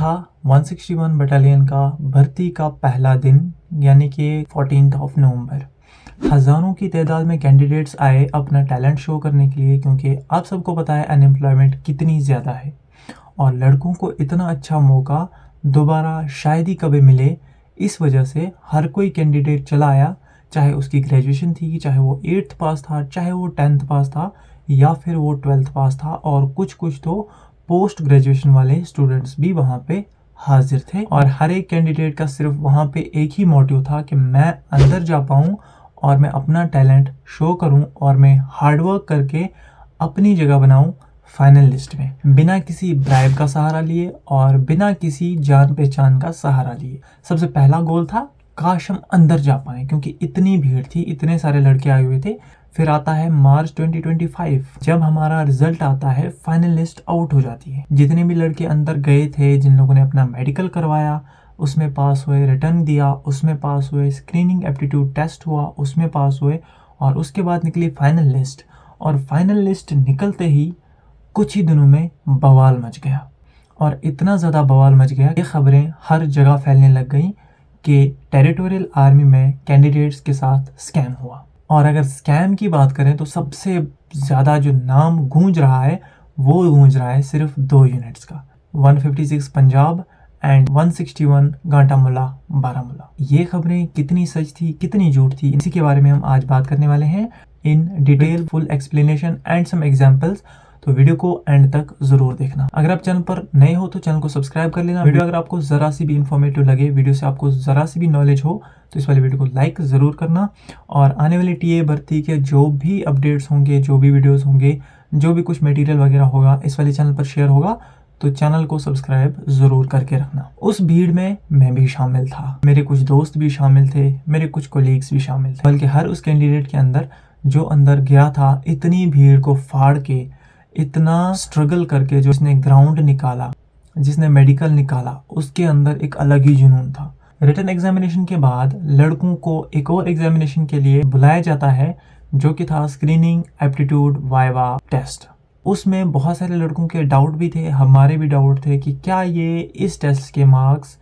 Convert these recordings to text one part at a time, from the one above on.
था 161 बटालियन का भर्ती का पहला दिन, यानी कि 14 नवंबर। हज़ारों की तादाद में कैंडिडेट्स आए अपना टैलेंट शो करने के लिए, क्योंकि आप सबको पता है अनएम्प्लॉयमेंट कितनी ज़्यादा है और लड़कों को इतना अच्छा मौका दोबारा शायद ही कभी मिले। इस वजह से हर कोई कैंडिडेट चला आया, चाहे उसकी ग्रेजुएशन थी, चाहे वो 8th पास था, चाहे वो 10th पास था या फिर वो 12th पास था, और कुछ तो पोस्ट ग्रेजुएशन वाले स्टूडेंट्स भी वहाँ पे हाजिर थे। और हर एक कैंडिडेट का सिर्फ वहाँ पे एक ही मोटिव था कि मैं अंदर जा पाऊँ और मैं अपना टैलेंट शो करूँ और मैं हार्डवर्क करके अपनी जगह बनाऊँ फाइनल लिस्ट में, बिना किसी ब्राइब का सहारा लिए और बिना किसी जान पहचान का सहारा लिए। सबसे पहला गोल था काश हम अंदर जा पाएँ, क्योंकि इतनी भीड़ थी, इतने सारे लड़के आए हुए थे। फिर आता है मार्च 2025, जब हमारा रिजल्ट आता है, फाइनल लिस्ट आउट हो जाती है। जितने भी लड़के अंदर गए थे, जिन लोगों ने अपना मेडिकल करवाया उसमें पास हुए, रिटर्न दिया उसमें पास हुए, स्क्रीनिंग एप्टीट्यूड टेस्ट हुआ उसमें पास हुए, और उसके बाद निकली फाइनल लिस्ट। और फाइनल लिस्ट निकलते ही कुछ ही दिनों में बवाल मच गया, और इतना ज़्यादा बवाल मच गया कि खबरें हर जगह फैलने लग गई कि टेरिटोरियल आर्मी में कैंडिडेट्स के साथ स्कैम हुआ। और अगर स्कैम की बात करें तो सबसे ज़्यादा जो नाम गूंज रहा है वो गूंज रहा है सिर्फ 2 यूनिट्स का, 156 पंजाब एंड 161 गांटामुला बारामूला। ये खबरें कितनी सच थी कितनी झूठ थी, इसी के बारे में हम आज बात करने वाले हैं in detail, full explanation and some examples. तो वीडियो को एंड तक जरूर देखना। अगर आप चैनल पर नए हो तो चैनल को सब्सक्राइब कर लेना। वीडियो अगर आपको जरा सी भी इंफॉर्मेटिव लगे, वीडियो से आपको जरा सी भी नॉलेज हो, तो इस वाली वीडियो को लाइक ज़रूर करना। और आने वाली टीए भर्ती के जो भी अपडेट्स होंगे, जो भी वीडियोस होंगे, जो भी कुछ मटेरियल वगैरह होगा, इस वाले चैनल पर शेयर होगा, तो चैनल को सब्सक्राइब ज़रूर करके रखना। उस भीड़ में मैं भी शामिल था, मेरे कुछ दोस्त भी शामिल थे, मेरे कुछ कोलीग्स भी शामिल थे, बल्कि हर उस कैंडिडेट के अंदर जो अंदर गया था, इतनी भीड़ को फाड़ के, इतना स्ट्रगल करके, जो जिसने ग्राउंड निकाला, जिसने मेडिकल निकाला, उसके अंदर एक अलग ही जुनून था। रिटन एग्जामिनेशन के बाद लड़कों को एक और एग्जामिनेशन के लिए बुलाया जाता है, जो कि था स्क्रीनिंग एप्टीट्यूड वाइवा टेस्ट। उसमें बहुत सारे लड़कों के डाउट भी थे, हमारे भी डाउट थे कि क्या ये इस टेस्ट के मार्क्स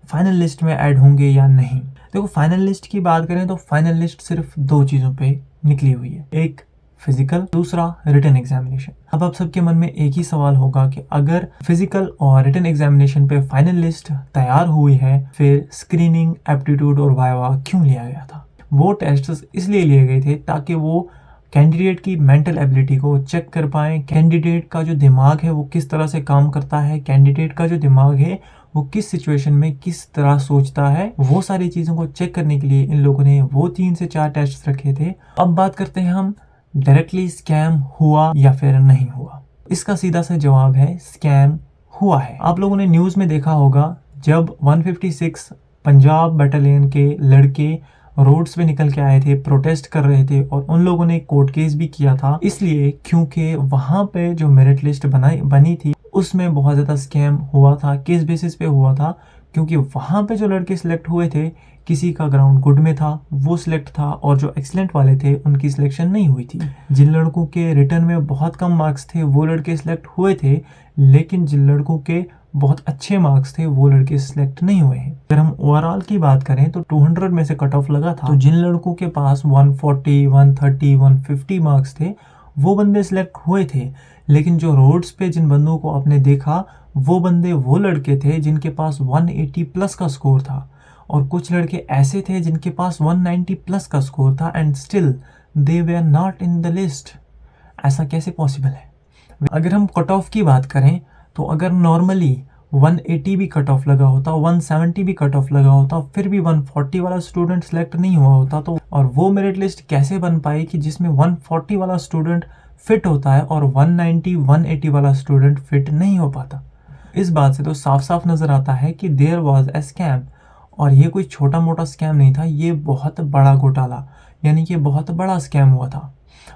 फाइनल लिस्ट में ऐड होंगे या नहीं। देखो, फाइनल लिस्ट की बात करें तो फाइनल लिस्ट सिर्फ 2 चीज़ों पे निकली हुई है, एक फिजिकल, दूसरा रिटन एग्जामिनेशन। अब आप सबके मन में एक ही सवाल होगा कि अगर फिजिकल और रिटन एग्जामिनेशन पे फाइनल लिस्ट तैयार हुई है, फिर स्क्रीनिंग एप्टीट्यूड और वाइवा क्यों लिया गया था? वो टेस्ट इसलिए लिए गए थे ताकि वो कैंडिडेट की मेंटल एबिलिटी को चेक कर पाएँ, कैंडिडेट का जो दिमाग है वो किस तरह से काम करता है, कैंडिडेट का जो दिमाग है वो किस सिचुएशन में किस तरह सोचता है, वो सारी चीज़ों को चेक करने के लिए इन लोगों ने वो 3 से 4 टेस्ट रखे थे। अब बात करते हैं हम डायरेक्टली स्कैम हुआ या फिर नहीं हुआ। इसका सीधा सा जवाब है स्कैम हुआ है। आप लोगों ने न्यूज़ में देखा होगा जब 156 पंजाब बटालियन के लड़के रोड्स पे निकल के आए थे, प्रोटेस्ट कर रहे थे, और उन लोगों ने कोर्ट केस भी किया था, इसलिए क्योंकि वहाँ पे जो मेरिट लिस्ट बनी थी उसमें बहुत ज़्यादा स्कैम हुआ था। किस बेसिस पे हुआ था? क्योंकि वहाँ पे जो लड़के सिलेक्ट हुए थे, किसी का ग्राउंड गुड में था वो सिलेक्ट था, और जो एक्सीलेंट वाले थे उनकी सिलेक्शन नहीं हुई थी। जिन लड़कों के रिटर्न में बहुत कम मार्क्स थे वो लड़के सिलेक्ट हुए थे, लेकिन जिन लड़कों के बहुत अच्छे मार्क्स थे वो लड़के सिलेक्ट नहीं हुए हैं। अगर हम ओवरऑल की बात करें तो 200 में से कट ऑफ लगा था, तो जिन लड़कों के पास 140, 130, 150 मार्क्स थे वो बंदे सिलेक्ट हुए थे। लेकिन जो रोड्स पे जिन बंदों को आपने देखा, वो बंदे वो लड़के थे जिनके पास 180 प्लस का स्कोर था, और कुछ लड़के ऐसे थे जिनके पास 190 प्लस का स्कोर था, and still they were not in the list. ऐसा कैसे पॉसिबल है? अगर हम कट ऑफ की बात करें तो अगर नॉर्मली 180 भी कट ऑफ लगा होता, 170 भी कट ऑफ लगा होता, फिर भी 140 वाला स्टूडेंट सेलेक्ट नहीं हुआ होता, तो और वो मेरिट लिस्ट कैसे बन पाई कि जिसमें 140 वाला स्टूडेंट फिट होता है और 190, 180 वाला स्टूडेंट फिट नहीं हो पाता? इस बात से तो साफ साफ नज़र आता है कि देयर वॉज ए स्कैम। और ये कोई छोटा मोटा स्कैम नहीं था, ये बहुत बड़ा घोटाला, यानी कि बहुत बड़ा स्कैम हुआ था।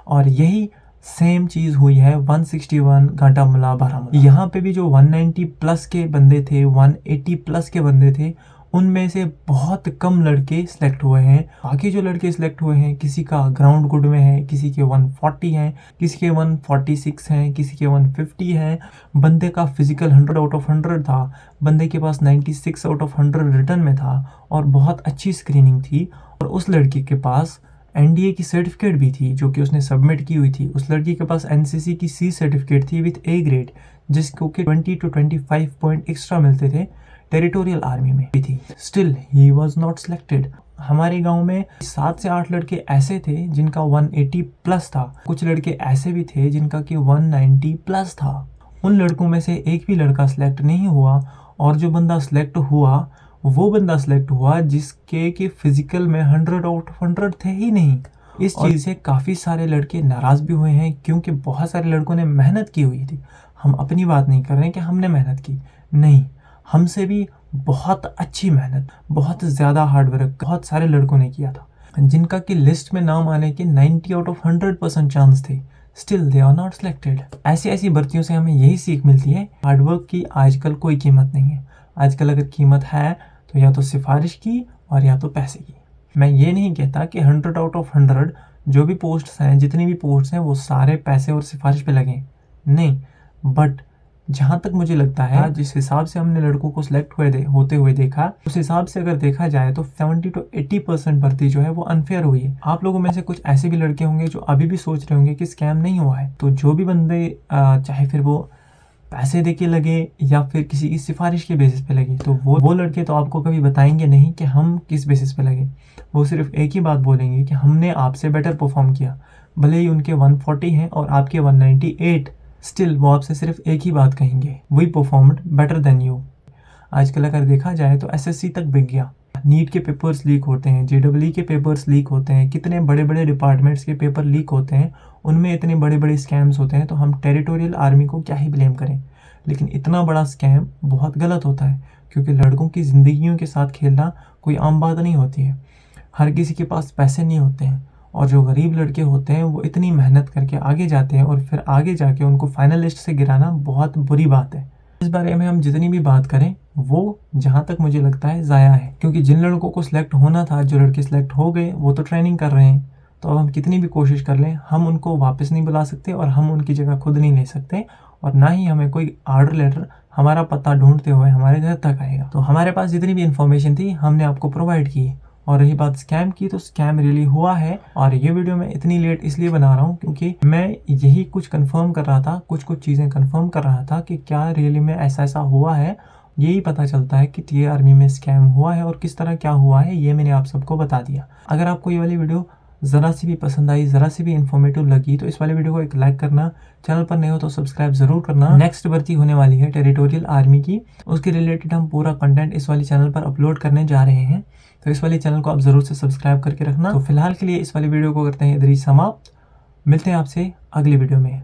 और यही सेम चीज़ हुई है 161 गांटामुला बारामूला। यहाँ पे भी जो 190 प्लस के बंदे थे, 180 प्लस के बंदे थे, उनमें से बहुत कम लड़के सिलेक्ट हुए हैं। बाकी जो लड़के सिलेक्ट हुए हैं, किसी का ग्राउंड गुड में है, किसी के 140 हैं, किसी के 146 हैं, किसी के 150 हैं। बंदे का फिजिकल 100 आउट ऑफ 100 था, बंदे के पास 96 आउट ऑफ 100 रिटर्न में था और बहुत अच्छी स्क्रीनिंग थी। और उस लड़की के पास एनडीए की सर्टिफिकेट भी थी जो कि उसने सबमिट की हुई थी। उस लड़की के पास एनसीसी की सी सर्टिफिकेट थी विथ ए ग्रेड, जिसको कि 20 to 25 पॉइंट एक्स्ट्रा मिलते थे। टेरिटोरियल आर्मी में भी थी। Still he was not selected. हमारे गांव में 7 से 8 लड़के ऐसे थे जिनका 180 प्लस था। कुछ लड़के ऐसे भी थे जिनका कि 190 प्लस था। उन लड़कों में से एक भी लड़का सिलेक्ट नहीं हुआ। और जो बंदा सिलेक्ट हुआ वो बंदा सिलेक्ट हुआ जिसके कि फिजिकल में 100 आउट ऑफ 100 थे ही नहीं। इस चीज़ से काफ़ी सारे लड़के नाराज़ भी हुए हैं, क्योंकि बहुत सारे लड़कों ने मेहनत की हुई थी। हम अपनी बात नहीं कर रहे हैं कि हमने मेहनत की, नहीं, हमसे भी बहुत अच्छी मेहनत, बहुत ज़्यादा हार्डवर्क बहुत सारे लड़कों ने किया था, जिनका कि लिस्ट में नाम आने के 90 आउट ऑफ 100% चांस थे। Still they are not selected. ऐसी भर्तियों से हमें यही सीख मिलती है, हार्डवर्क की आजकल कोई कीमत नहीं है। आजकल अगर कीमत है तो या तो सिफारिश की और या तो पैसे की। मैं ये नहीं कहता कि 100 आउट ऑफ 100 जो भी पोस्ट्स हैं, जितनी भी पोस्ट्स हैं, वो सारे पैसे और सिफारिश पे लगे, नहीं। बट जहाँ तक मुझे लगता है, जिस हिसाब से हमने लड़कों को सिलेक्ट होते हुए देखा, उस हिसाब से अगर देखा जाए तो 70 to 80% भर्ती जो है वो अनफेयर हुई है। आप लोगों में से कुछ ऐसे भी लड़के होंगे जो अभी भी सोच रहे होंगे कि स्कैम नहीं हुआ है। तो जो भी बंदे चाहे फिर वो पैसे दे के लगे या फिर किसी की सिफारिश के बेसिस पे लगे, तो वो लड़के तो आपको कभी बताएंगे नहीं कि हम किस बेसिस पे लगे। वो सिर्फ एक ही बात बोलेंगे कि हमने आपसे बेटर परफॉर्म किया। भले ही उनके 140 हैं और आपके 198, स्टिल वो आपसे सिर्फ एक ही बात कहेंगे, we performed better than you. आजकल अगर देखा जाए तो एसएससी तक बिक गया। नीट के पेपर्स लीक होते हैं, जेडब्ल्यू के पेपर्स लीक होते हैं, कितने बड़े बड़े डिपार्टमेंट्स के पेपर लीक होते हैं, उनमें इतने बड़े बड़े स्कैम्स होते हैं। तो हम टेरिटोरियल आर्मी को क्या ही ब्लेम करें, लेकिन इतना बड़ा स्कैम बहुत गलत होता है, क्योंकि लड़कों की ज़िंदगियों के साथ खेलना कोई आम बात नहीं होती है। हर किसी के पास पैसे नहीं होते हैं, और जो गरीब लड़के होते हैं वो इतनी मेहनत करके आगे जाते हैं और फिर आगे जाके उनको फाइनल लिस्ट से गिराना बहुत बुरी बात है। इस बारे में हम जितनी भी बात करें वो जहाँ तक मुझे लगता है ज़ाया है, क्योंकि जिन लड़कों को सिलेक्ट होना था, जो लड़के सिलेक्ट हो गए, वो तो ट्रेनिंग कर रहे हैं। तो अब हम कितनी भी कोशिश कर लें, हम उनको वापस नहीं बुला सकते और हम उनकी जगह खुद नहीं ले सकते, और ना ही हमें कोई ऑर्डर लेटर हमारा पता ढूंढते हुए हमारे घर तक आएगा। तो हमारे पास जितनी भी इन्फॉर्मेशन थी हमने आपको प्रोवाइड की। और रही बात स्कैम की, तो स्कैम रियली हुआ है। और ये वीडियो मैं इतनी लेट इसलिए बना रहा हूँ क्योंकि मैं यही कुछ कंफर्म कर रहा था, कुछ चीज़ें कंफर्म कर रहा था कि क्या रियली में ऐसा हुआ है। यही पता चलता है कि टीए आर्मी में स्कैम हुआ है और किस तरह क्या हुआ है, ये मैंने आप सबको बता दिया। अगर आपको ये वाली वीडियो ज़रा सी भी पसंद आई, ज़रा सी भी इन्फॉर्मेटिव लगी, तो इस वाले वीडियो को एक लाइक करना, चैनल पर नए हो तो सब्सक्राइब ज़रूर करना। नेक्स्ट भर्ती होने वाली है टेरिटोरियल आर्मी की, उसके रिलेटेड हम पूरा कंटेंट इस वाले चैनल पर अपलोड करने जा रहे हैं। तो इस वाले चैनल को आप ज़रूर से सब्सक्राइब करके रखना। तो फिलहाल के लिए इस वाले वीडियो को करते हैं इधर ही समाप्त। मिलते हैं आपसे अगली वीडियो में।